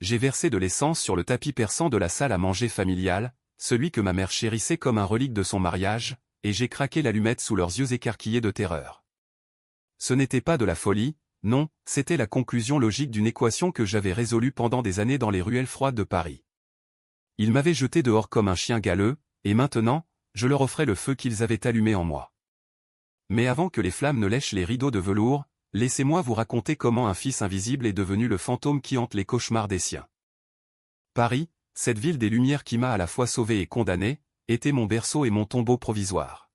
j'ai versé de l'essence sur le tapis perçant de la salle à manger familiale, celui que ma mère chérissait comme un relique de son mariage, et j'ai craqué l'allumette sous leurs yeux écarquillés de terreur. Ce n'était pas de la folie, non, c'était la conclusion logique d'une équation que j'avais résolue pendant des années dans les ruelles froides de Paris. Ils m'avaient jeté dehors comme un chien galeux, et maintenant, je leur offrais le feu qu'ils avaient allumé en moi. Mais avant que les flammes ne lèchent les rideaux de velours, laissez-moi vous raconter comment un fils invisible est devenu le fantôme qui hante les cauchemars des siens. Paris, cette ville des Lumières qui m'a à la fois sauvé et condamné, était mon berceau et mon tombeau provisoire.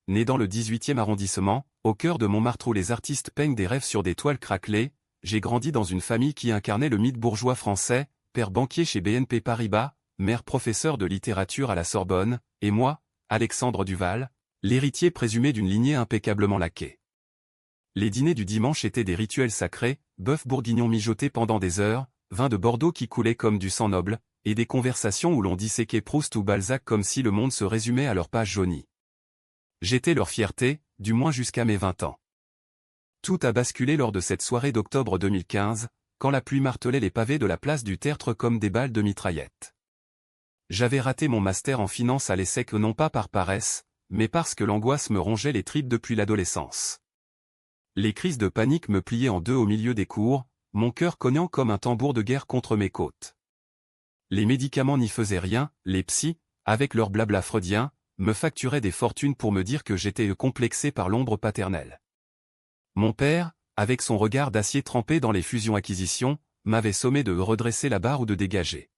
Né dans le 18e arrondissement, au cœur de Montmartre où les artistes peignent des rêves sur des toiles craquelées, j'ai grandi dans une famille qui incarnait le mythe bourgeois français, père banquier chez BNP Paribas, mère professeur de littérature à la Sorbonne, et moi, Alexandre Duval, l'héritier présumé d'une lignée impeccablement laquée. Les dîners du dimanche étaient des rituels sacrés, bœuf bourguignon mijoté pendant des heures, vin de Bordeaux qui coulait comme du sang noble, et des conversations où l'on disséquait Proust ou Balzac comme si le monde se résumait à leurs pages jaunies. J'étais leur fierté, du moins jusqu'à mes 20 ans. Tout a basculé lors de cette soirée d'octobre 2015, quand la pluie martelait les pavés de la place du Tertre comme des balles de mitraillette. J'avais raté mon master en finance à l'ESSEC non pas par paresse, mais parce que l'angoisse me rongeait les tripes depuis l'adolescence. Les crises de panique me pliaient en deux au milieu des cours, mon cœur cognant comme un tambour de guerre contre mes côtes. Les médicaments n'y faisaient rien, les psys, avec leur blabla freudien, me facturaient des fortunes pour me dire que j'étais complexé par l'ombre paternelle. Mon père, avec son regard d'acier trempé dans les fusions-acquisitions, m'avait sommé de redresser la barre ou de dégager.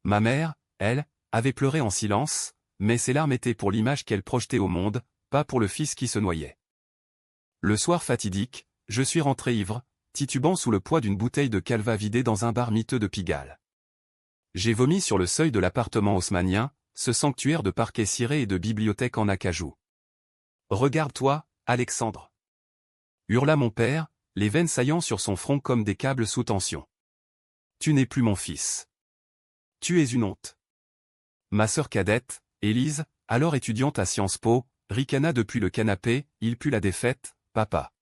Ma mère, elle, avait pleuré en silence, mais ses larmes étaient pour l'image qu'elle projetait au monde, pas pour le fils qui se noyait. Le soir fatidique, je suis rentré ivre, titubant sous le poids d'une bouteille de Calva vidée dans un bar miteux de Pigalle. J'ai vomi sur le seuil de l'appartement haussmannien, ce sanctuaire de parquet ciré et de bibliothèque en acajou. « Regarde-toi, Alexandre !» hurla mon père, les veines saillant sur son front comme des câbles sous tension. « Tu n'es plus mon fils. Tu es une honte. » Ma sœur cadette, Élise, alors étudiante à Sciences Po, ricana depuis le canapé, « Il pue la défaite, papa.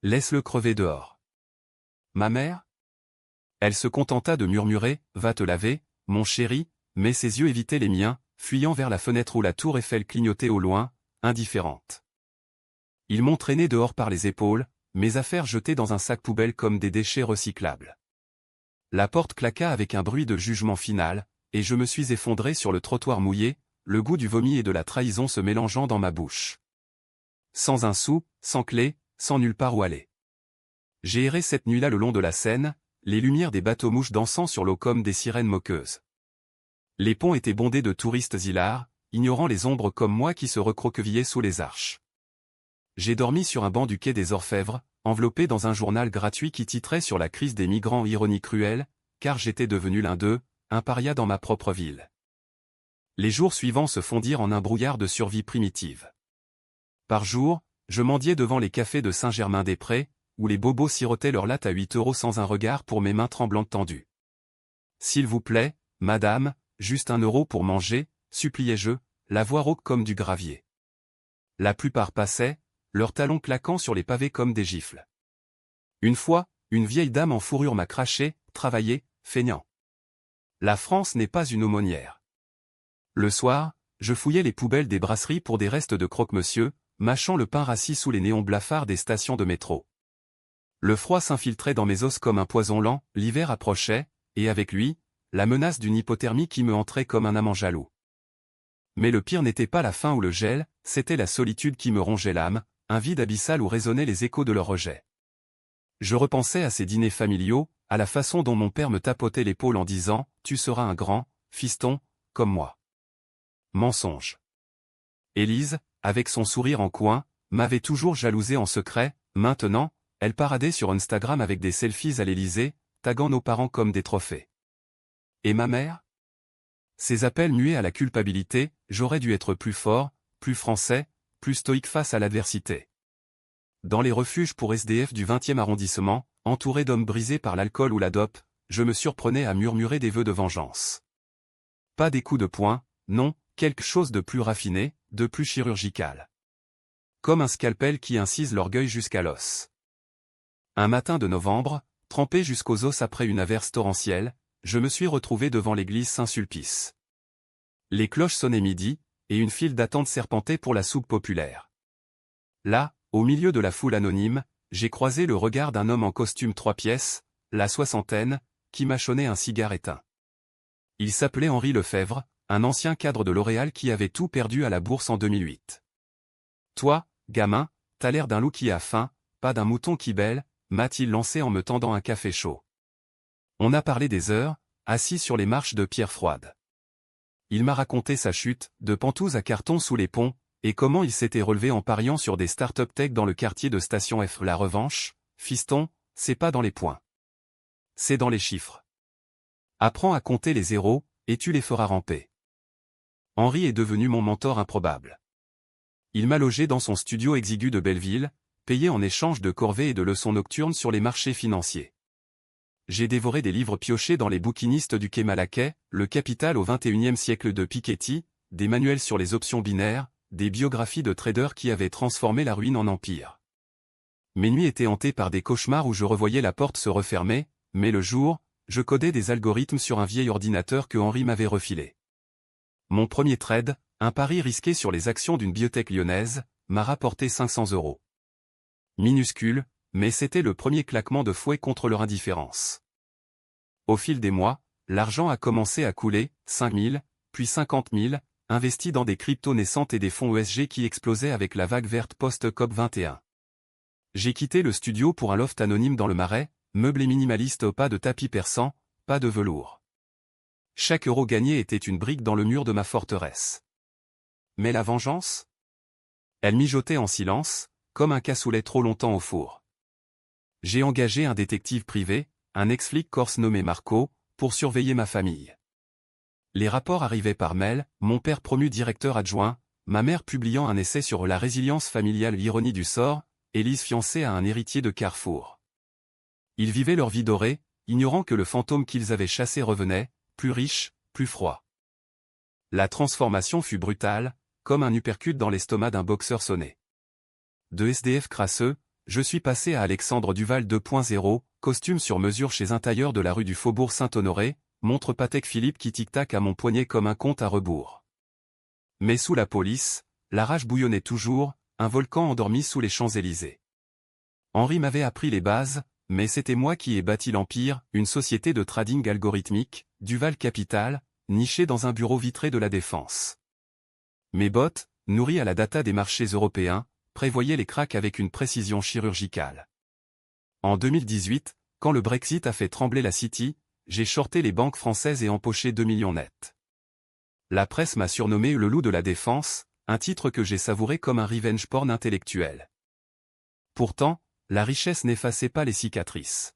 Laisse-le crever dehors. » Ma mère ? Elle se contenta de murmurer, « Va te laver, mon chéri », mais ses yeux évitaient les miens, fuyant vers la fenêtre où la tour Eiffel clignotait au loin, indifférente. Ils m'ont traîné dehors par les épaules, mes affaires jetées dans un sac poubelle comme des déchets recyclables. La porte claqua avec un bruit de jugement final, et je me suis effondré sur le trottoir mouillé, le goût du vomi et de la trahison se mélangeant dans ma bouche. Sans un sou, sans clé, sans nulle part où aller. J'ai erré cette nuit-là le long de la Seine, les lumières des bateaux-mouches dansant sur l'eau comme des sirènes moqueuses. Les ponts étaient bondés de touristes hilars, ignorant les ombres comme moi qui se recroquevillaient sous les arches. J'ai dormi sur un banc du quai des Orfèvres, enveloppé dans un journal gratuit qui titrait sur la crise des migrants, ironie cruelle, car j'étais devenu l'un d'eux, un paria dans ma propre ville. Les jours suivants se fondirent en un brouillard de survie primitive. Par jour, je mendiais devant les cafés de Saint-Germain-des-Prés, où les bobos sirotaient leur latte à 8 € sans un regard pour mes mains tremblantes tendues. « S'il vous plaît, madame, juste 1 € pour manger, suppliai-je, la voix rauque comme du gravier. » La plupart passaient, leurs talons claquant sur les pavés comme des gifles. Une fois, une vieille dame en fourrure m'a craché, « Travaillez, feignant. La France n'est pas une aumônière. » Le soir, je fouillais les poubelles des brasseries pour des restes de croque-monsieur, mâchant le pain rassis sous les néons blafards des stations de métro. Le froid s'infiltrait dans mes os comme un poison lent, l'hiver approchait, et avec lui, la menace d'une hypothermie qui me entrait comme un amant jaloux. Mais le pire n'était pas la faim ou le gel, c'était la solitude qui me rongeait l'âme, un vide abyssal où résonnaient les échos de leur rejet. Je repensais à ces dîners familiaux, à la façon dont mon père me tapotait l'épaule en disant « Tu seras un grand, fiston, comme moi. » Mensonge. Élise, avec son sourire en coin, m'avait toujours jalousé en secret, maintenant, elle paradait sur Instagram avec des selfies à l'Élysée, taguant nos parents comme des trophées. Et ma mère ? Ces appels muets à la culpabilité, j'aurais dû être plus fort, plus français, plus stoïque face à l'adversité. Dans les refuges pour SDF du 20e arrondissement, entouré d'hommes brisés par l'alcool ou la dope, je me surprenais à murmurer des vœux de vengeance. Pas des coups de poing, non, quelque chose de plus raffiné, de plus chirurgical. Comme un scalpel qui incise l'orgueil jusqu'à l'os. Un matin de novembre, Trempé jusqu'aux os après une averse torrentielle, je me suis retrouvé devant l'église Saint-Sulpice. Les cloches sonnaient midi, et une file d'attente serpentait pour la soupe populaire. Là, au milieu de la foule anonyme, j'ai croisé le regard d'un homme en costume 3 pièces, la soixantaine, qui mâchonnait un cigare éteint. Il s'appelait Henri Lefebvre, un ancien cadre de L'Oréal qui avait tout perdu à la bourse en 2008. « Toi, gamin, t'as l'air d'un loup qui a faim, pas d'un mouton qui bêle », m'a-t-il lancé en me tendant un café chaud. On a parlé des heures, assis sur les marches de pierre froide. Il m'a raconté sa chute, de Pentouse à Carton sous les ponts, et comment il s'était relevé en pariant sur des start-up tech dans le quartier de Station F. La revanche, fiston, c'est pas dans les points. C'est dans les chiffres. Apprends à compter les zéros, et tu les feras ramper. Henri est devenu mon mentor improbable. Il m'a logé dans son studio exigu de Belleville, payé en échange de corvées et de leçons nocturnes sur les marchés financiers. J'ai dévoré des livres piochés dans les bouquinistes du quai Malaquais, Le Capital au XXIe siècle de Piketty, des manuels sur les options binaires, des biographies de traders qui avaient transformé la ruine en empire. Mes nuits étaient hantées par des cauchemars où je revoyais la porte se refermer, mais le jour, je codais des algorithmes sur un vieil ordinateur que Henri m'avait refilé. Mon premier trade, un pari risqué sur les actions d'une biotech lyonnaise, m'a rapporté 500 €. Minuscule, mais c'était le premier claquement de fouet contre leur indifférence. Au fil des mois, l'argent a commencé à couler, 5 000, puis 50 000, investis dans des cryptos naissantes et des fonds ESG qui explosaient avec la vague verte post-COP 21. J'ai quitté le studio pour un loft anonyme dans le Marais, meublé minimaliste, pas de tapis persan, pas de velours. Chaque euro gagné était une brique dans le mur de ma forteresse. Mais la vengeance ? Elle mijotait en silence, comme un cassoulet trop longtemps au four. J'ai engagé un détective privé, un ex-flic corse nommé Marco, pour surveiller ma famille. Les rapports arrivaient par mail, mon père promu directeur adjoint, ma mère publiant un essai sur la résilience familiale, l'ironie du sort, Élise fiancée à un héritier de Carrefour. Ils vivaient leur vie dorée, ignorant que le fantôme qu'ils avaient chassé revenait, plus riche, plus froid. La transformation fut brutale, comme un uppercut dans l'estomac d'un boxeur sonné. De SDF crasseux, je suis passé à Alexandre Duval 2.0, costume sur mesure chez un tailleur de la rue du Faubourg Saint-Honoré, montre Patek Philippe qui tic-tac à mon poignet comme un compte à rebours. Mais sous la police, la rage bouillonnait toujours, un volcan endormi sous les Champs-Élysées. Henri m'avait appris les bases, mais c'était moi qui ai bâti l'Empire, une société de trading algorithmique, Duval Capital, nichée dans un bureau vitré de la Défense. Mes bots, nourris à la data des marchés européens, prévoyaient les cracks avec une précision chirurgicale. En 2018, quand le Brexit a fait trembler la City, j'ai shorté les banques françaises et empoché 2 millions net. La presse m'a surnommé le loup de la défense, un titre que j'ai savouré comme un revenge porn intellectuel. Pourtant, la richesse n'effaçait pas les cicatrices.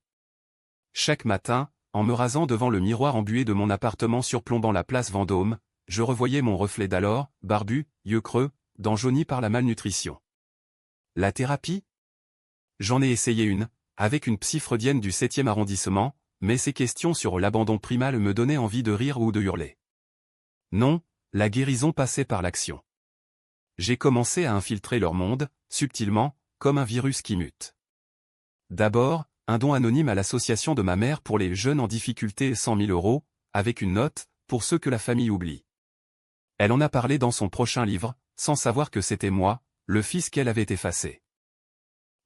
Chaque matin, en me rasant devant le miroir embué de mon appartement surplombant la place Vendôme, je revoyais mon reflet d'alors, barbu, yeux creux, dents jaunies par la malnutrition. La thérapie ? J'en ai essayé une, avec une psy freudienne du 7e arrondissement, mais ces questions sur l'abandon primal me donnaient envie de rire ou de hurler. Non, la guérison passait par l'action. J'ai commencé à infiltrer leur monde, subtilement, comme un virus qui mute. D'abord, un don anonyme à l'association de ma mère pour les jeunes en difficulté, 100 000 €, avec une note, pour ceux que la famille oublie. Elle en a parlé dans son prochain livre, sans savoir que c'était moi, le fils qu'elle avait effacé.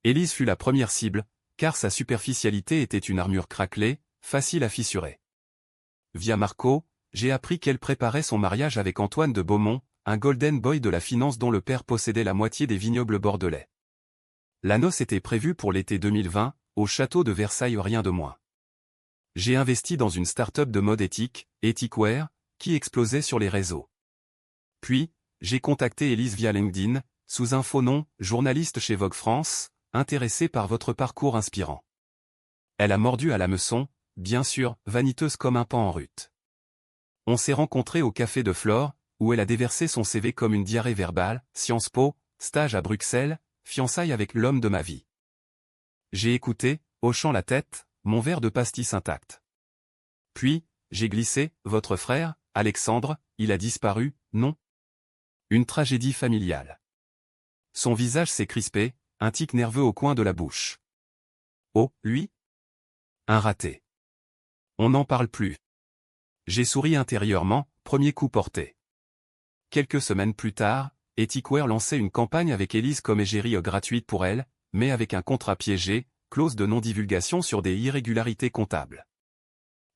Élise fut la première cible, car sa superficialité était une armure craquelée, facile à fissurer. Via Marco, j'ai appris qu'elle préparait son mariage avec Antoine de Beaumont, un golden boy de la finance dont le père possédait la moitié des vignobles bordelais. La noce était prévue pour l'été 2020, au château de Versailles, rien de moins. J'ai investi dans une start-up de mode éthique, Ethicwear, qui explosait sur les réseaux. Puis, j'ai contacté Élise via LinkedIn, sous un faux nom, journaliste chez Vogue France, intéressée par votre parcours inspirant. Elle a mordu à l'hameçon, bien sûr, vaniteuse comme un paon en rut. On s'est rencontrés au café de Flore, où elle a déversé son CV comme une diarrhée verbale, Sciences Po, stage à Bruxelles, fiançailles avec l'homme de ma vie. J'ai écouté, hochant la tête, mon verre de pastis intact. Puis, j'ai glissé, votre frère, Alexandre, il a disparu, non ? Une tragédie familiale. Son visage s'est crispé, un tic nerveux au coin de la bouche. Oh, lui ? Un raté. On n'en parle plus. J'ai souri intérieurement, premier coup porté. Quelques semaines plus tard, Etiqueware lançait une campagne avec Élise comme égérie gratuite pour elle, mais avec un contrat piégé, clause de non-divulgation sur des irrégularités comptables.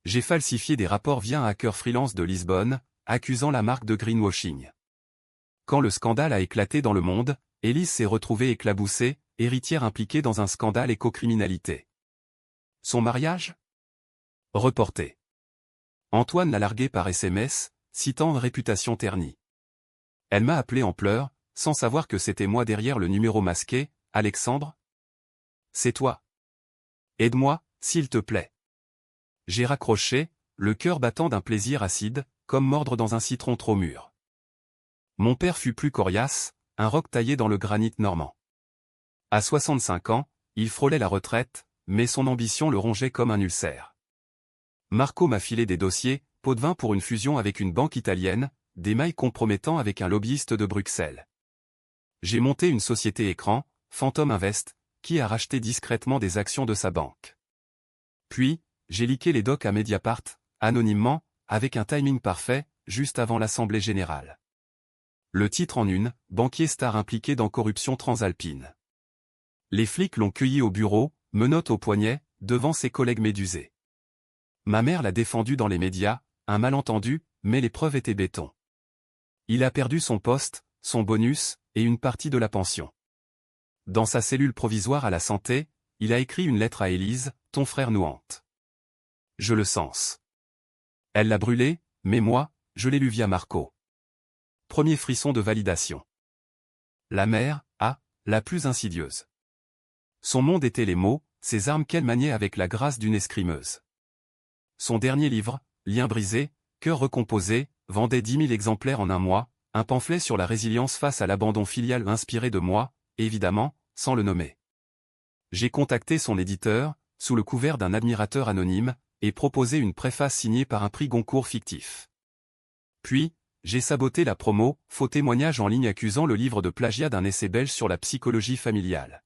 J'ai falsifié des rapports via un hacker freelance de Lisbonne, accusant la marque de greenwashing. Quand le scandale a éclaté dans le monde, Élise s'est retrouvée éclaboussée, héritière impliquée dans un scandale éco-criminalité. Son mariage? Reporté. Antoine l'a larguée par SMS, citant une réputation ternie. Elle m'a appelé en pleurs, sans savoir que c'était moi derrière le numéro masqué. Alexandre? C'est toi. Aide-moi, s'il te plaît. J'ai raccroché, le cœur battant d'un plaisir acide, comme mordre dans un citron trop mûr. Mon père fut plus coriace, un roc taillé dans le granit normand. À 65 ans, il frôlait la retraite, mais son ambition le rongeait comme un ulcère. Marco m'a filé des dossiers, pot de vin pour une fusion avec une banque italienne, des mails compromettants avec un lobbyiste de Bruxelles. J'ai monté une société écran, Phantom Invest, qui a racheté discrètement des actions de sa banque. Puis, j'ai leaké les docs à Mediapart, anonymement, avec un timing parfait, juste avant l'Assemblée générale. Le titre en une, banquier star impliqué dans corruption transalpine. Les flics l'ont cueilli au bureau, menottes au poignet, devant ses collègues médusés. Ma mère l'a défendu dans les médias, un malentendu, mais les preuves étaient béton. Il a perdu son poste, son bonus, et une partie de la pension. Dans sa cellule provisoire à la santé, il a écrit une lettre à Élise, ton frère nous hante. Je le sens. Elle l'a brûlé, mais moi, je l'ai lu via Marco. Premier frisson de validation. La mère, la plus insidieuse. Son monde était les mots, ses armes qu'elle maniait avec la grâce d'une escrimeuse. Son dernier livre, Liens brisés, cœur recomposé, vendait 10 000 exemplaires en un mois, un pamphlet sur la résilience face à l'abandon filial inspiré de moi, évidemment, sans le nommer. J'ai contacté son éditeur, sous le couvert d'un admirateur anonyme, et proposé une préface signée par un prix Goncourt fictif. Puis, j'ai saboté la promo, faux témoignage en ligne accusant le livre de plagiat d'un essai belge sur la psychologie familiale.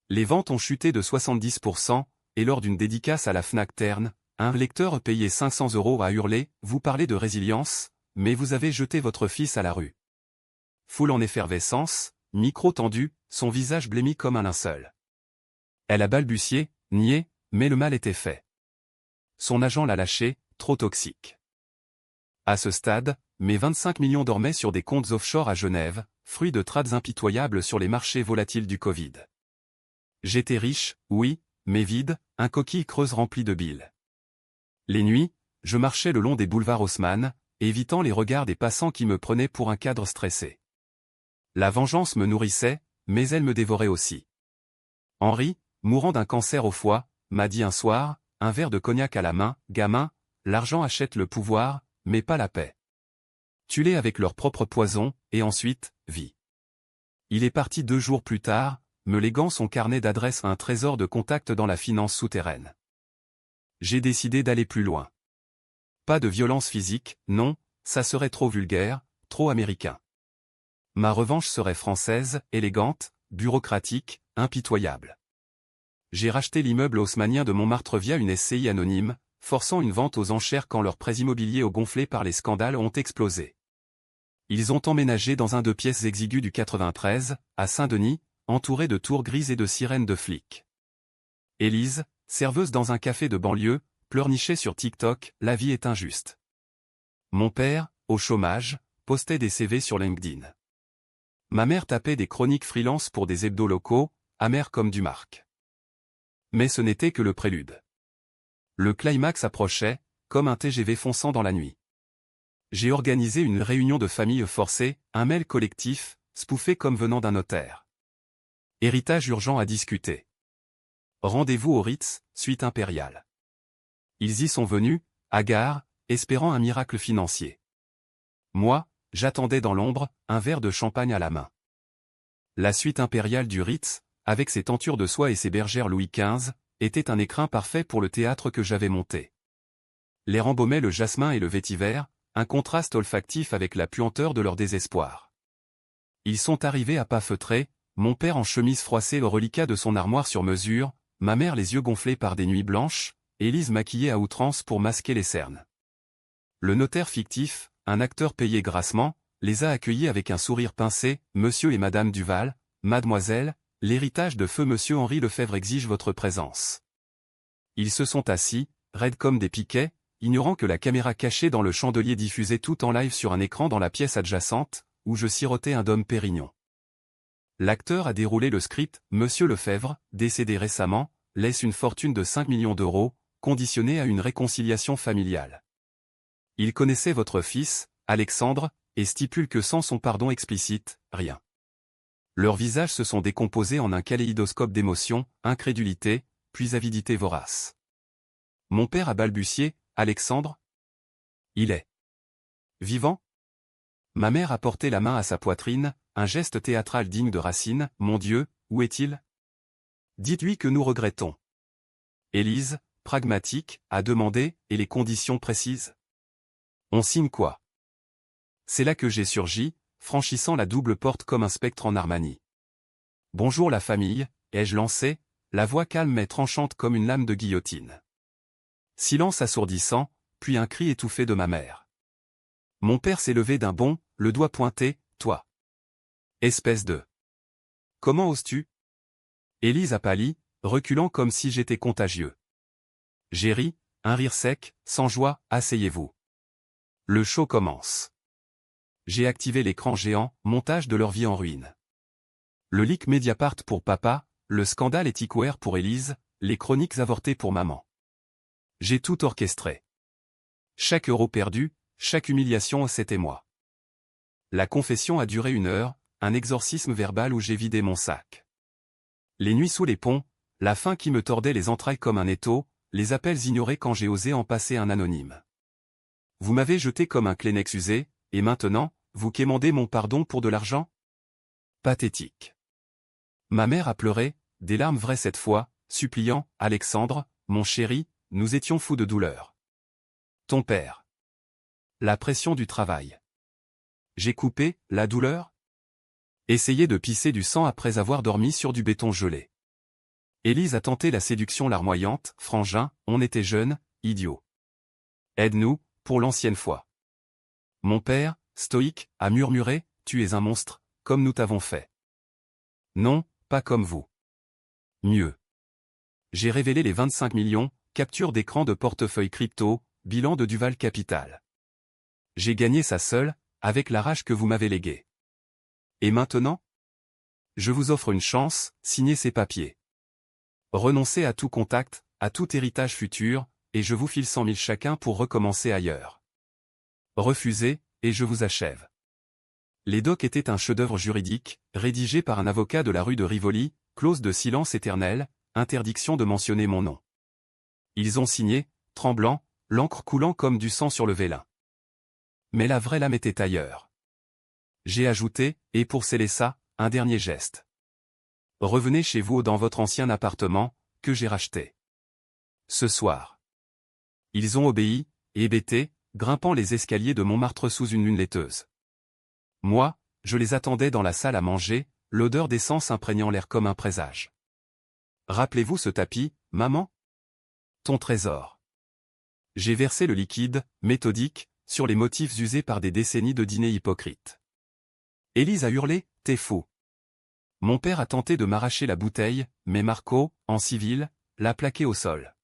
Les ventes ont chuté de 70%, et lors d'une dédicace à la Fnac Terne, un lecteur payé 500 € a hurlé « Vous parlez de résilience, mais vous avez jeté votre fils à la rue ». Foule en effervescence, micro tendu, son visage blêmi comme un linceul. Elle a balbutié, nié, mais le mal était fait. Son agent l'a lâché, trop toxique. À ce stade, mes 25 millions dormaient sur des comptes offshore à Genève, fruit de trades impitoyables sur les marchés volatiles du Covid. J'étais riche, oui, mais vide, un coquille creuse rempli de bile. Les nuits, je marchais le long des boulevards Haussmann, évitant les regards des passants qui me prenaient pour un cadre stressé. La vengeance me nourrissait, mais elle me dévorait aussi. Henri, mourant d'un cancer au foie, m'a dit un soir, un verre de cognac à la main, gamin, l'argent achète le pouvoir, mais pas la paix. Tue-les avec leur propre poison, et ensuite, vis. Il est parti 2 jours plus tard, me léguant son carnet d'adresses à un trésor de contacts dans la finance souterraine. J'ai décidé d'aller plus loin. Pas de violence physique, non, ça serait trop vulgaire, trop américain. Ma revanche serait française, élégante, bureaucratique, impitoyable. J'ai racheté l'immeuble haussmannien de Montmartre via une SCI anonyme, forçant une vente aux enchères quand leurs prêts immobiliers gonflés par les scandales ont explosé. Ils ont emménagé dans un 2 pièces exigu du 93, à Saint-Denis, entouré de tours grises et de sirènes de flics. Élise, serveuse dans un café de banlieue, pleurnichait sur TikTok, la vie est injuste. Mon père, au chômage, postait des CV sur LinkedIn. Ma mère tapait des chroniques freelance pour des hebdos locaux, amers comme du Marc. Mais ce n'était que le prélude. Le climax approchait, comme un TGV fonçant dans la nuit. J'ai organisé une réunion de famille forcée, un mail collectif, spoofé comme venant d'un notaire. Héritage urgent à discuter. Rendez-vous au Ritz, suite impériale. Ils y sont venus, hagards, espérant un miracle financier. Moi, j'attendais dans l'ombre, un verre de champagne à la main. La suite impériale du Ritz, avec ses tentures de soie et ses bergères Louis XV, était un écrin parfait pour le théâtre que j'avais monté. L'air embaumait le jasmin et le vétiver, un contraste olfactif avec la puanteur de leur désespoir. Ils sont arrivés à pas feutrés, mon père en chemise froissée le reliquat de son armoire sur mesure, ma mère les yeux gonflés par des nuits blanches, Élise maquillée à outrance pour masquer les cernes. Le notaire fictif, un acteur payé grassement, les a accueillis avec un sourire pincé. Monsieur et Madame Duval, Mademoiselle, l'héritage de feu Monsieur Henri Lefebvre exige votre présence. Ils se sont assis, raides comme des piquets, ignorant que la caméra cachée dans le chandelier diffusait tout en live sur un écran dans la pièce adjacente, où je sirotais un Dom Pérignon. L'acteur a déroulé le script. Monsieur Lefebvre, décédé récemment, laisse une fortune de 5 millions d'euros, conditionnée à une réconciliation familiale. Il connaissait votre fils, Alexandre, et stipule que sans son pardon explicite, rien. Leurs visages se sont décomposés en un kaléidoscope d'émotions, incrédulité, puis avidité vorace. Mon père a balbutié. Alexandre? Il est vivant? Ma mère a porté la main à sa poitrine, un geste théâtral digne de Racine. Mon Dieu, où est-il? Dites-lui que nous regrettons. Élise, pragmatique, a demandé, et les conditions précises? On signe quoi? C'est là que j'ai surgi, franchissant la double porte comme un spectre en Armani. Bonjour la famille, ai-je lancé, la voix calme mais tranchante comme une lame de guillotine. Silence assourdissant, puis un cri étouffé de ma mère. Mon père s'est levé d'un bond, le doigt pointé. Toi. Espèce de... Comment oses-tu? Élise a pâli, reculant comme si j'étais contagieux. J'ai ri, un rire sec, sans joie. Asseyez-vous. Le show commence. J'ai activé l'écran géant, montage de leur vie en ruine. Le leak Mediapart pour papa, le scandale Etikwear pour Élise, les chroniques avortées pour maman. J'ai tout orchestré. Chaque euro perdu, chaque humiliation, c'était moi. La confession a duré 1 heure, un exorcisme verbal où j'ai vidé mon sac. Les nuits sous les ponts, la faim qui me tordait les entrailles comme un étau, les appels ignorés quand j'ai osé en passer un anonyme. Vous m'avez jeté comme un Kleenex usé, et maintenant, vous quémandez mon pardon pour de l'argent? Pathétique. Ma mère a pleuré, des larmes vraies cette fois, suppliant. Alexandre, mon chéri, nous étions fous de douleur. Ton père. La pression du travail. J'ai coupé, la douleur? Essayé de pisser du sang après avoir dormi sur du béton gelé. Élise a tenté la séduction larmoyante. Frangin, on était jeunes, idiots. Aide-nous, pour l'ancienne fois. Mon père, stoïque, a murmuré. Tu es un monstre, comme nous t'avons fait. Non, pas comme vous. Mieux. J'ai révélé les 25 millions, capture d'écran de portefeuille crypto, bilan de Duval Capital. J'ai gagné ça seul, avec la rage que vous m'avez léguée. Et maintenant? Je vous offre une chance, signez ces papiers. Renoncez à tout contact, à tout héritage futur, et je vous file 100 000 chacun pour recommencer ailleurs. Refusez, et je vous achève. Les docs étaient un chef-d'œuvre juridique, rédigé par un avocat de la rue de Rivoli, clause de silence éternel, interdiction de mentionner mon nom. Ils ont signé, tremblant, l'encre coulant comme du sang sur le vélin. Mais la vraie lame était ailleurs. J'ai ajouté, et pour sceller ça, un dernier geste. Revenez chez vous dans votre ancien appartement, que j'ai racheté. Ce soir. Ils ont obéi, hébétés, grimpant les escaliers de Montmartre sous une lune laiteuse. Moi, je les attendais dans la salle à manger, l'odeur d'essence imprégnant l'air comme un présage. Rappelez-vous ce tapis, maman? Ton trésor. J'ai versé le liquide, méthodique, sur les motifs usés par des décennies de dîners hypocrites. Élise a hurlé, t'es fou. Mon père a tenté de m'arracher la bouteille, mais Marco, en civil, l'a plaqué au sol.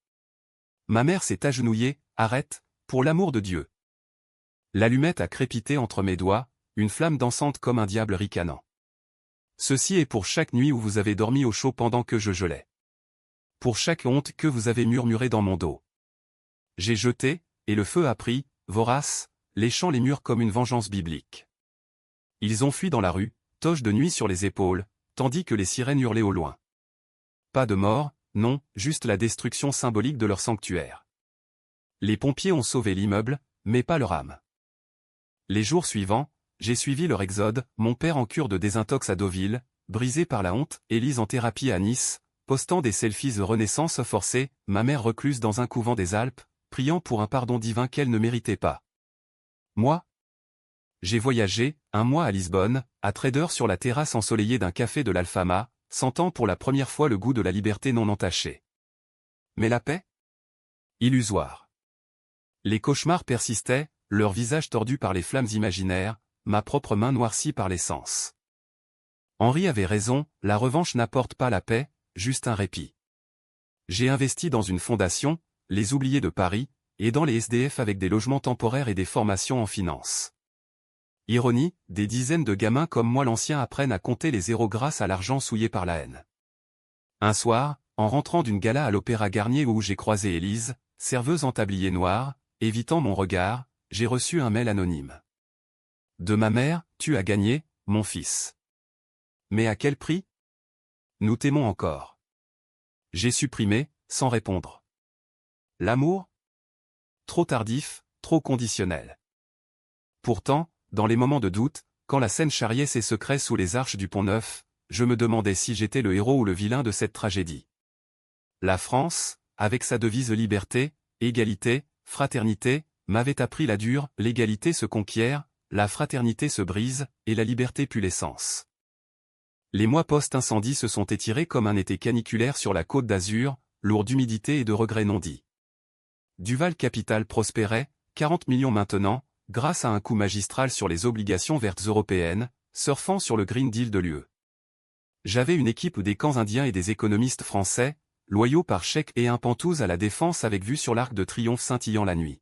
Ma mère s'est agenouillée, arrête, pour l'amour de Dieu. L'allumette a crépité entre mes doigts, une flamme dansante comme un diable ricanant. Ceci est pour chaque nuit où vous avez dormi au chaud pendant que je gelais. Pour chaque honte que vous avez murmurée dans mon dos. J'ai jeté, et le feu a pris, vorace, léchant les murs comme une vengeance biblique. Ils ont fui dans la rue, toge de nuit sur les épaules, tandis que les sirènes hurlaient au loin. Pas de mort, non, juste la destruction symbolique de leur sanctuaire. Les pompiers ont sauvé l'immeuble, mais pas leur âme. Les jours suivants, j'ai suivi leur exode, mon père en cure de désintox à Deauville, brisé par la honte, Élise en thérapie à Nice, postant des selfies de renaissance forcée, ma mère recluse dans un couvent des Alpes, priant pour un pardon divin qu'elle ne méritait pas. Moi? J'ai voyagé, 1 mois à Lisbonne, à trader sur la terrasse ensoleillée d'un café de l'Alfama, sentant pour la première fois le goût de la liberté non entachée. Mais la paix? Illusoire. Les cauchemars persistaient, leur visage tordu par les flammes imaginaires, ma propre main noircie par l'essence. Henri avait raison, la revanche n'apporte pas la paix, juste un répit. J'ai investi dans une fondation, les Oubliés de Paris, et dans les SDF avec des logements temporaires et des formations en finance. Ironie, des dizaines de gamins comme moi l'ancien apprennent à compter les zéros grâce à l'argent souillé par la haine. Un soir, en rentrant d'une gala à l'Opéra Garnier où j'ai croisé Élise, serveuse en tablier noir, évitant mon regard, j'ai reçu un mail anonyme. De ma mère, tu as gagné, mon fils. Mais à quel prix? Nous t'aimons encore. J'ai supprimé, sans répondre. L'amour? Trop tardif, trop conditionnel. Pourtant, dans les moments de doute, quand la Seine charriait ses secrets sous les arches du Pont-Neuf, je me demandais si j'étais le héros ou le vilain de cette tragédie. La France, avec sa devise liberté, égalité, fraternité, m'avait appris la dure, l'égalité se conquiert, la fraternité se brise, et la liberté pue l'essence. Les mois post-incendie se sont étirés comme un été caniculaire sur la Côte d'Azur, lourd d'humidité et de regrets non dits. Duval Capital prospérait, 40 millions maintenant, grâce à un coup magistral sur les obligations vertes européennes, surfant sur le Green Deal de l'UE. J'avais une équipe des camps indiens et des économistes français, loyaux par chèque et un pantouse à la défense avec vue sur l'Arc de Triomphe scintillant la nuit.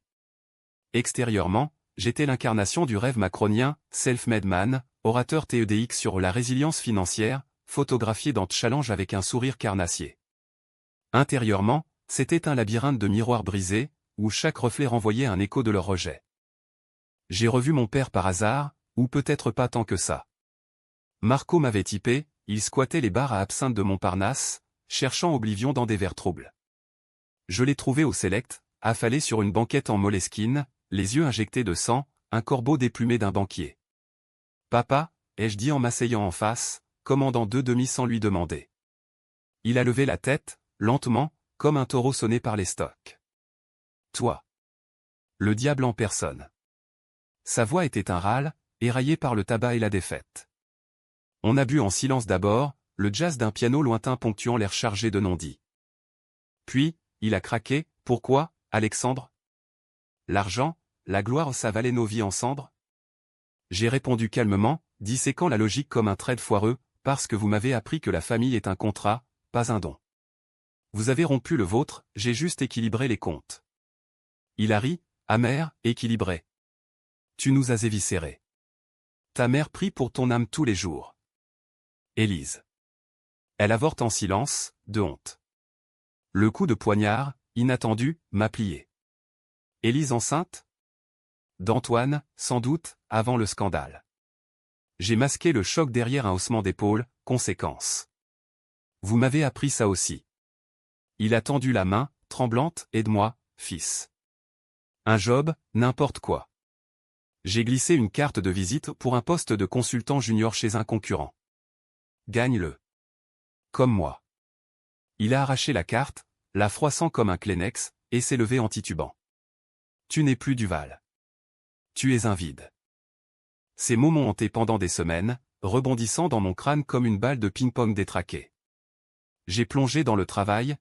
Extérieurement, j'étais l'incarnation du rêve macronien, self-made man, orateur TEDx sur la résilience financière, photographié dans Challenge avec un sourire carnassier. Intérieurement, c'était un labyrinthe de miroirs brisés, où chaque reflet renvoyait un écho de leur rejet. J'ai revu mon père par hasard, ou peut-être pas tant que ça. Marco m'avait typé, il squattait les bars à absinthe de Montparnasse, cherchant oblivion dans des verres troubles. Je l'ai trouvé au Select, affalé sur une banquette en moleskine, les yeux injectés de sang, un corbeau déplumé d'un banquier. « Papa » ai-je dit en m'asseyant en face, commandant 2 demi sans lui demander. Il a levé la tête, lentement, comme un taureau sonné par les stocks. « Toi. » Le diable en personne. Sa voix était un râle, éraillé par le tabac et la défaite. On a bu en silence d'abord, le jazz d'un piano lointain ponctuant l'air chargé de non-dits. Puis, il a craqué. « Pourquoi, Alexandre? L'argent, la gloire, ça valait nos vies en cendres ?» J'ai répondu calmement, disséquant la logique comme un trade foireux, parce que vous m'avez appris que la famille est un contrat, pas un don. Vous avez rompu le vôtre, j'ai juste équilibré les comptes. Il a ri, amer, équilibré. Tu nous as éviscérés. Ta mère prie pour ton âme tous les jours. Élise. Elle avorte en silence, de honte. Le coup de poignard, inattendu, m'a plié. Élise enceinte? D'Antoine, sans doute, avant le scandale. J'ai masqué le choc derrière un haussement d'épaule, conséquence. Vous m'avez appris ça aussi. Il a tendu la main, tremblante, aide-moi, fils. Un job, n'importe quoi. J'ai glissé une carte de visite pour un poste de consultant junior chez un concurrent. Gagne-le. Comme moi. Il a arraché la carte, la froissant comme un Kleenex, et s'est levé en titubant. Tu n'es plus Duval. Tu es un vide. Ces mots m'ont hanté pendant des semaines, rebondissant dans mon crâne comme une balle de ping-pong détraquée. J'ai plongé dans le travail,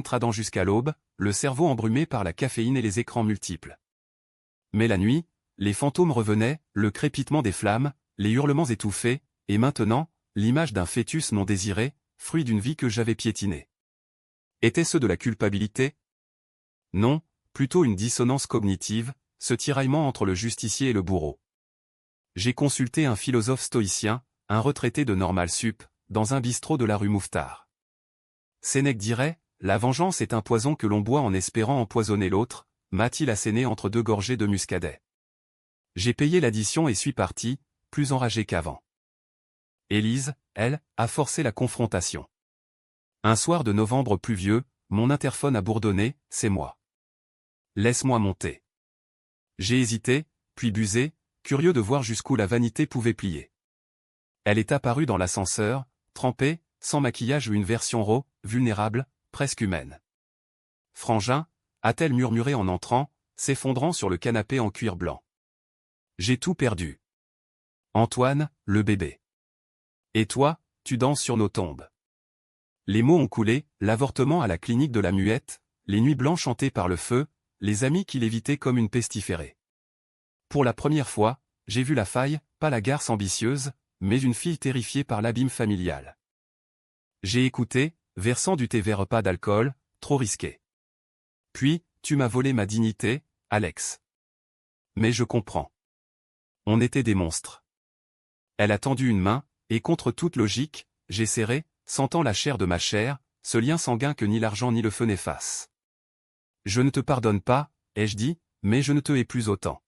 tradant jusqu'à l'aube, le cerveau embrumé par la caféine et les écrans multiples. Mais la nuit, les fantômes revenaient, le crépitement des flammes, les hurlements étouffés, et maintenant, l'image d'un fœtus non désiré, fruit d'une vie que j'avais piétinée. Était-ce de la culpabilité? Non, plutôt une dissonance cognitive, ce tiraillement entre le justicier et le bourreau. J'ai consulté un philosophe stoïcien, un retraité de Normal Sup, dans un bistrot de la rue Mouffetard. Sénèque dirait, la vengeance est un poison que l'on boit en espérant empoisonner l'autre, m'a-t-il asséné entre 2 gorgées de muscadet. J'ai payé l'addition et suis parti, plus enragé qu'avant. Élise, elle, a forcé la confrontation. Un soir de novembre pluvieux, mon interphone a bourdonné, c'est moi. Laisse-moi monter. J'ai hésité, puis busé, curieux de voir jusqu'où la vanité pouvait plier. Elle est apparue dans l'ascenseur, trempée, sans maquillage ou une version raw, vulnérable, presque humaine. Frangin, a-t-elle murmuré en entrant, s'effondrant sur le canapé en cuir blanc. J'ai tout perdu. Antoine, le bébé. Et toi, tu danses sur nos tombes. Les mots ont coulé, l'avortement à la clinique de la Muette, les nuits blanches hantées par le feu, les amis qui l'évitaient comme une pestiférée. Pour la première fois, j'ai vu la faille, pas la garce ambitieuse, mais une fille terrifiée par l'abîme familial. J'ai écouté, versant du thé vers pas d'alcool, trop risqué. Puis, tu m'as volé ma dignité, Alex. Mais je comprends. On était des monstres. Elle a tendu une main, et contre toute logique, j'ai serré, sentant la chair de ma chair, ce lien sanguin que ni l'argent ni le feu n'effacent. Je ne te pardonne pas, ai-je dit, mais je ne te hais plus autant.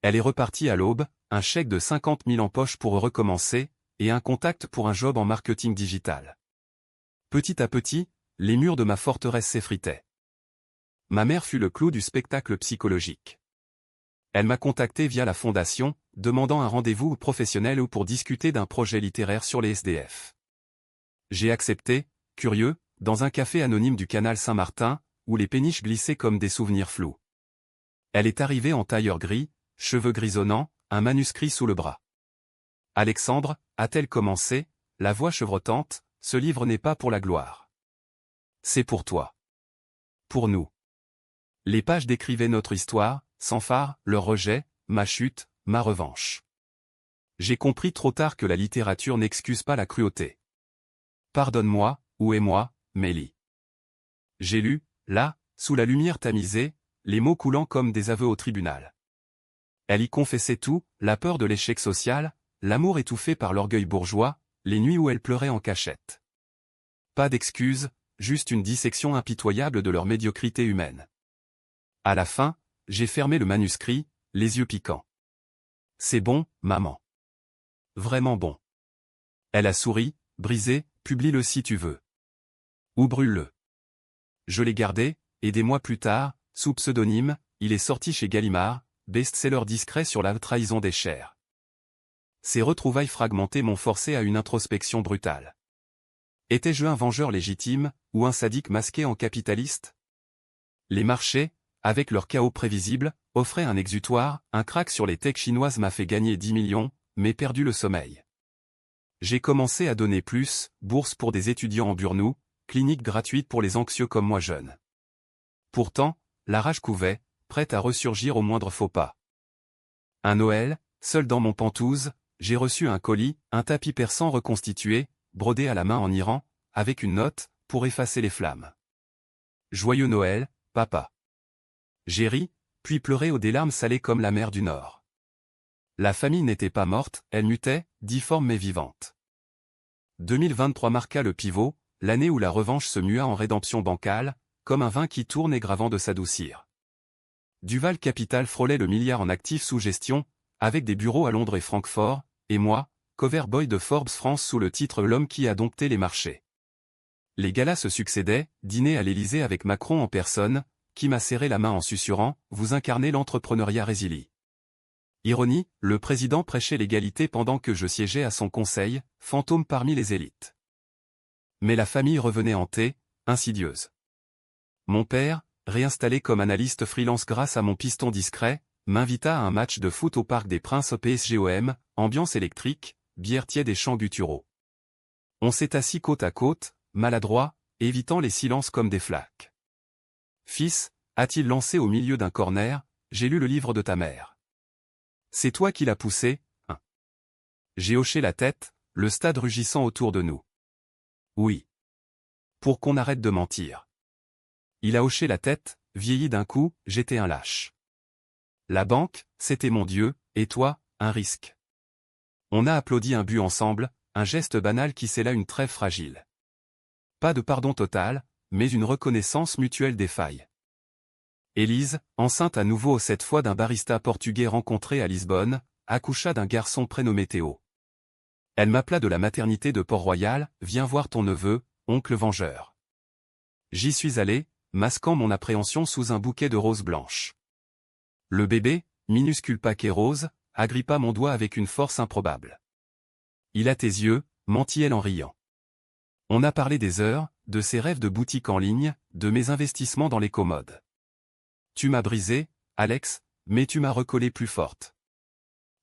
Elle est repartie à l'aube, un chèque de 50 000 en poche pour recommencer, et un contact pour un job en marketing digital. Petit à petit, les murs de ma forteresse s'effritaient. Ma mère fut le clou du spectacle psychologique. Elle m'a contacté via la fondation, demandant un rendez-vous professionnel ou pour discuter d'un projet littéraire sur les SDF. J'ai accepté, curieux, dans un café anonyme du canal Saint-Martin, où les péniches glissaient comme des souvenirs flous. Elle est arrivée en tailleur gris, cheveux grisonnants, un manuscrit sous le bras. Alexandre, a-t-elle commencé, la voix chevrotante, ce livre n'est pas pour la gloire. C'est pour toi. Pour nous. Les pages décrivaient notre histoire, sans phare, leur rejet, ma chute, ma revanche. J'ai compris trop tard que la littérature n'excuse pas la cruauté. Pardonne-moi, ou aie-moi, Mélie. J'ai lu, là, sous la lumière tamisée, les mots coulant comme des aveux au tribunal. Elle y confessait tout, la peur de l'échec social, l'amour étouffé par l'orgueil bourgeois, les nuits où elle pleurait en cachette. Pas d'excuses, juste une dissection impitoyable de leur médiocrité humaine. À la fin, j'ai fermé le manuscrit, les yeux piquants. C'est bon, maman. Vraiment bon. Elle a souri, brisé, publie-le si tu veux. Ou brûle-le. Je l'ai gardé, et des mois plus tard, sous pseudonyme, il est sorti chez Gallimard, best-seller discret sur la trahison des chairs. Ces retrouvailles fragmentées m'ont forcé à une introspection brutale. Étais-je un vengeur légitime, ou un sadique masqué en capitaliste? Les marchés, avec leur chaos prévisible, offraient un exutoire, un crack sur les techs chinoises m'a fait gagner 10 millions, mais perdu le sommeil. J'ai commencé à donner plus, bourse pour des étudiants en burn-out, clinique gratuite pour les anxieux comme moi jeunes. Pourtant, la rage couvait, prête à ressurgir au moindre faux pas. Un Noël, seul dans mon pantouse, j'ai reçu un colis, un tapis persan reconstitué, brodé à la main en Iran, avec une note, pour effacer les flammes. Joyeux Noël, papa. J'ai ri, puis pleuré aux des larmes salées comme la mer du Nord. La famille n'était pas morte, elle mutait, difforme mais vivante. 2023 marqua le pivot, l'année où la revanche se mua en rédemption bancale, comme un vin qui tourne et gravant de s'adoucir. Duval Capital frôlait le milliard en actifs sous gestion, avec des bureaux à Londres et Francfort, et moi, cover boy de Forbes France sous le titre L'homme qui a dompté les marchés. Les galas se succédaient, dîner à l'Élysée avec Macron en personne, qui m'a serré la main en susurrant « Vous incarnez l'entrepreneuriat résili ». Ironie, le président prêchait l'égalité pendant que je siégeais à son conseil, fantôme parmi les élites. Mais la famille revenait hantée, insidieuse. Mon père, réinstallé comme analyste freelance grâce à mon piston discret, m'invita à un match de foot au Parc des Princes au PSGOM, ambiance électrique, bière tiède et chants gutturaux. On s'est assis côte à côte, maladroit, évitant les silences comme des flaques. Fils, a-t-il lancé au milieu d'un corner, j'ai lu le livre de ta mère. C'est toi qui l'as poussé, hein. J'ai hoché la tête, le stade rugissant autour de nous. Oui. Pour qu'on arrête de mentir. Il a hoché la tête, vieilli d'un coup, j'étais un lâche. La banque, c'était mon Dieu, et toi, un risque. On a applaudi un but ensemble, un geste banal qui scella une trêve fragile. Pas de pardon total, mais une reconnaissance mutuelle des failles. Élise, enceinte à nouveau cette fois d'un barista portugais rencontré à Lisbonne, accoucha d'un garçon prénommé Théo. Elle m'appela de la maternité de Port-Royal, viens voir ton neveu, oncle vengeur. J'y suis allé, masquant mon appréhension sous un bouquet de roses blanches. Le bébé, minuscule paquet rose, agrippa mon doigt avec une force improbable. Il a tes yeux, mentit-elle en riant. On a parlé des heures, de ses rêves de boutique en ligne, de mes investissements dans les commodes. Tu m'as brisé, Alex, mais tu m'as recollé plus forte.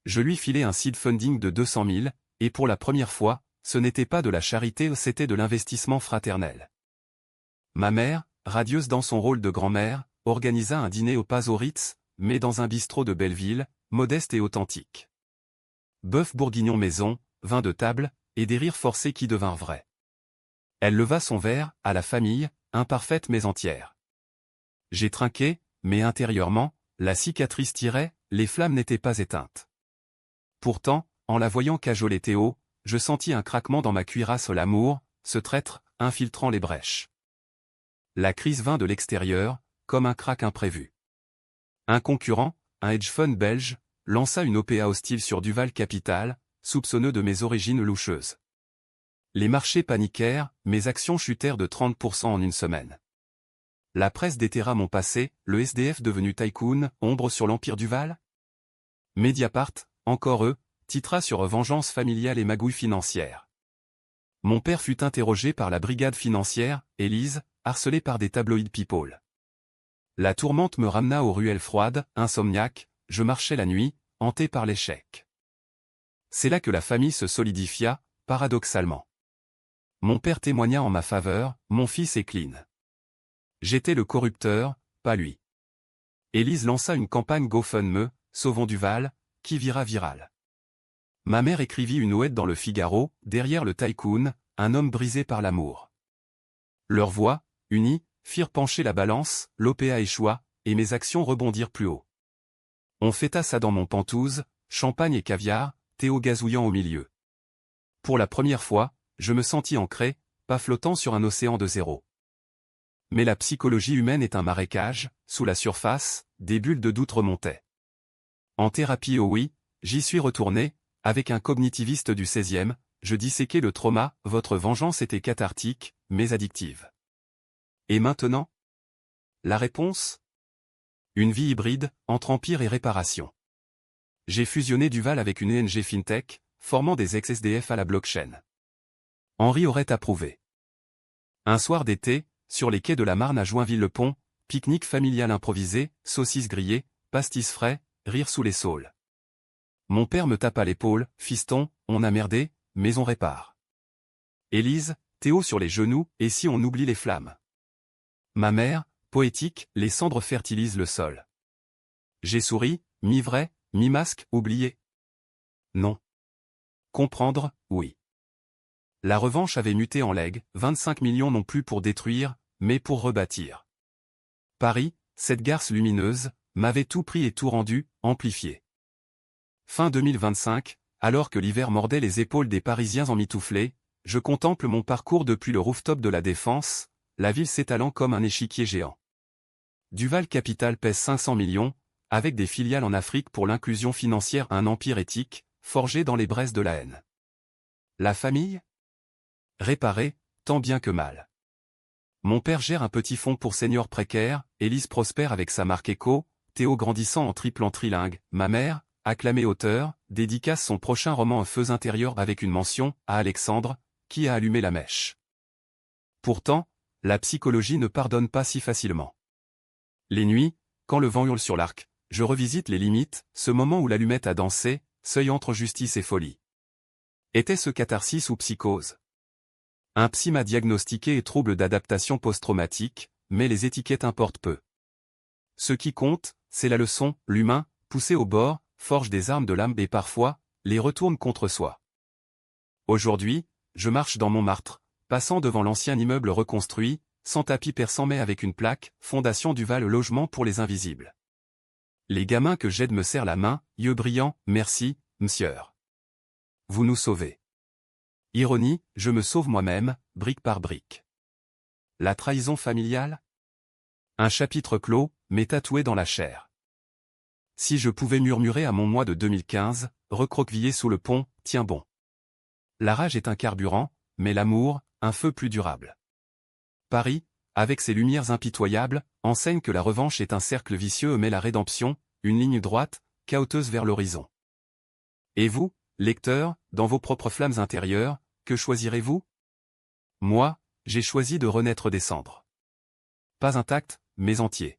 Je lui filai un seed funding de 200 000, et pour la première fois, ce n'était pas de la charité, c'était de l'investissement fraternel. Ma mère, radieuse dans son rôle de grand-mère, organisa un dîner au Paz au Ritz, mais dans un bistrot de Belleville, modeste et authentique. Bœuf bourguignon maison, vin de table, et des rires forcés qui devinrent vrais. Elle leva son verre, à la famille, imparfaite mais entière. J'ai trinqué, mais intérieurement, la cicatrice tirait, les flammes n'étaient pas éteintes. Pourtant, en la voyant cajoler Théo, je sentis un craquement dans ma cuirasse l'amour, ce traître, infiltrant les brèches. La crise vint de l'extérieur, comme un crack imprévu. Un concurrent, un hedge fund belge, lança une OPA hostile sur Duval Capital, soupçonneux de mes origines loucheuses. Les marchés paniquèrent, mes actions chutèrent de 30% en une semaine. La presse déterra mon passé, le SDF devenu tycoon, ombre sur l'empire Duval. Mediapart, encore eux, titra sur vengeance familiale et magouille financière. Mon père fut interrogé par la brigade financière, Élise, harcelé par des tabloïds people. La tourmente me ramena aux ruelles froides, insomniaque, je marchais la nuit, hanté par l'échec. C'est là que la famille se solidifia, paradoxalement. Mon père témoigna en ma faveur, mon fils est clean. J'étais le corrupteur, pas lui. Élise lança une campagne GoFundMe, Sauvons Duval, qui vira virale. Ma mère écrivit une ouette dans le Figaro, derrière le tycoon, un homme brisé par l'amour. Leurs voix, unies, firent pencher la balance, l'OPA échoua, et mes actions rebondirent plus haut. On fêta ça dans mon Penthouse, champagne et caviar, Théo gazouillant au milieu. Pour la première fois, je me sentis ancré, pas flottant sur un océan de zéro. Mais la psychologie humaine est un marécage, sous la surface, des bulles de doute remontaient. En thérapie, oh oui, j'y suis retourné, avec un cognitiviste du 16e, je disséquais le trauma, votre vengeance était cathartique, mais addictive. Et maintenant? La réponse? Une vie hybride, entre empire et réparation. J'ai fusionné Duval avec une ONG FinTech, formant des ex-SDF à la blockchain. Henri aurait approuvé. Un soir d'été, sur les quais de la Marne à Joinville-le-Pont, pique-nique familial improvisé, saucisses grillées, pastis frais, rire sous les saules. Mon père me tapa l'épaule, fiston, on a merdé, mais on répare. Élise, Théo sur les genoux, et si on oublie les flammes? Ma mère, poétique, les cendres fertilisent le sol. J'ai souri, mi-vrai, mi-masque, oublié. Non. Comprendre, oui. La revanche avait muté en legs, 25 millions non plus pour détruire, mais pour rebâtir. Paris, cette garce lumineuse, m'avait tout pris et tout rendu, amplifié. Fin 2025, alors que l'hiver mordait les épaules des Parisiens emmitouflés, je contemple mon parcours depuis le rooftop de la Défense, la ville s'étalant comme un échiquier géant. Duval Capital pèse 500 millions, avec des filiales en Afrique pour l'inclusion financière, un empire éthique, forgé dans les braises de la haine. La famille? Réparée, tant bien que mal. Mon père gère un petit fonds pour seniors précaires, Élise prospère avec sa marque Eco, Théo grandissant en triplant trilingue, ma mère, acclamée auteure, dédicace son prochain roman Un feu intérieur avec une mention, à Alexandre, qui a allumé la mèche. Pourtant, la psychologie ne pardonne pas si facilement. Les nuits, quand le vent hurle sur l'arc, je revisite les limites, ce moment où l'allumette a dansé, seuil entre justice et folie. Était-ce catharsis ou psychose? Un psy m'a diagnostiqué et trouble d'adaptation post-traumatique, mais les étiquettes importent peu. Ce qui compte, c'est la leçon, l'humain, poussé au bord, forge des armes de l'âme et parfois, les retourne contre soi. Aujourd'hui, je marche dans Montmartre, passant devant l'ancien immeuble reconstruit, sans tapis perçant mais avec une plaque, Fondation Duval logement pour les invisibles. Les gamins que j'aide me serrent la main, yeux brillants, merci, monsieur. Vous nous sauvez. Ironie, je me sauve moi-même, brique par brique. La trahison familiale? Un chapitre clos, mais tatoué dans la chair. Si je pouvais murmurer à mon moi de 2015, recroquevillé sous le pont, tiens bon. La rage est un carburant, mais l'amour, un feu plus durable. Paris, avec ses lumières impitoyables, enseigne que la revanche est un cercle vicieux mais la rédemption, une ligne droite, cahoteuse vers l'horizon. Et vous, lecteurs, dans vos propres flammes intérieures, que choisirez-vous? Moi, j'ai choisi de renaître des cendres. Pas intact, mais entier.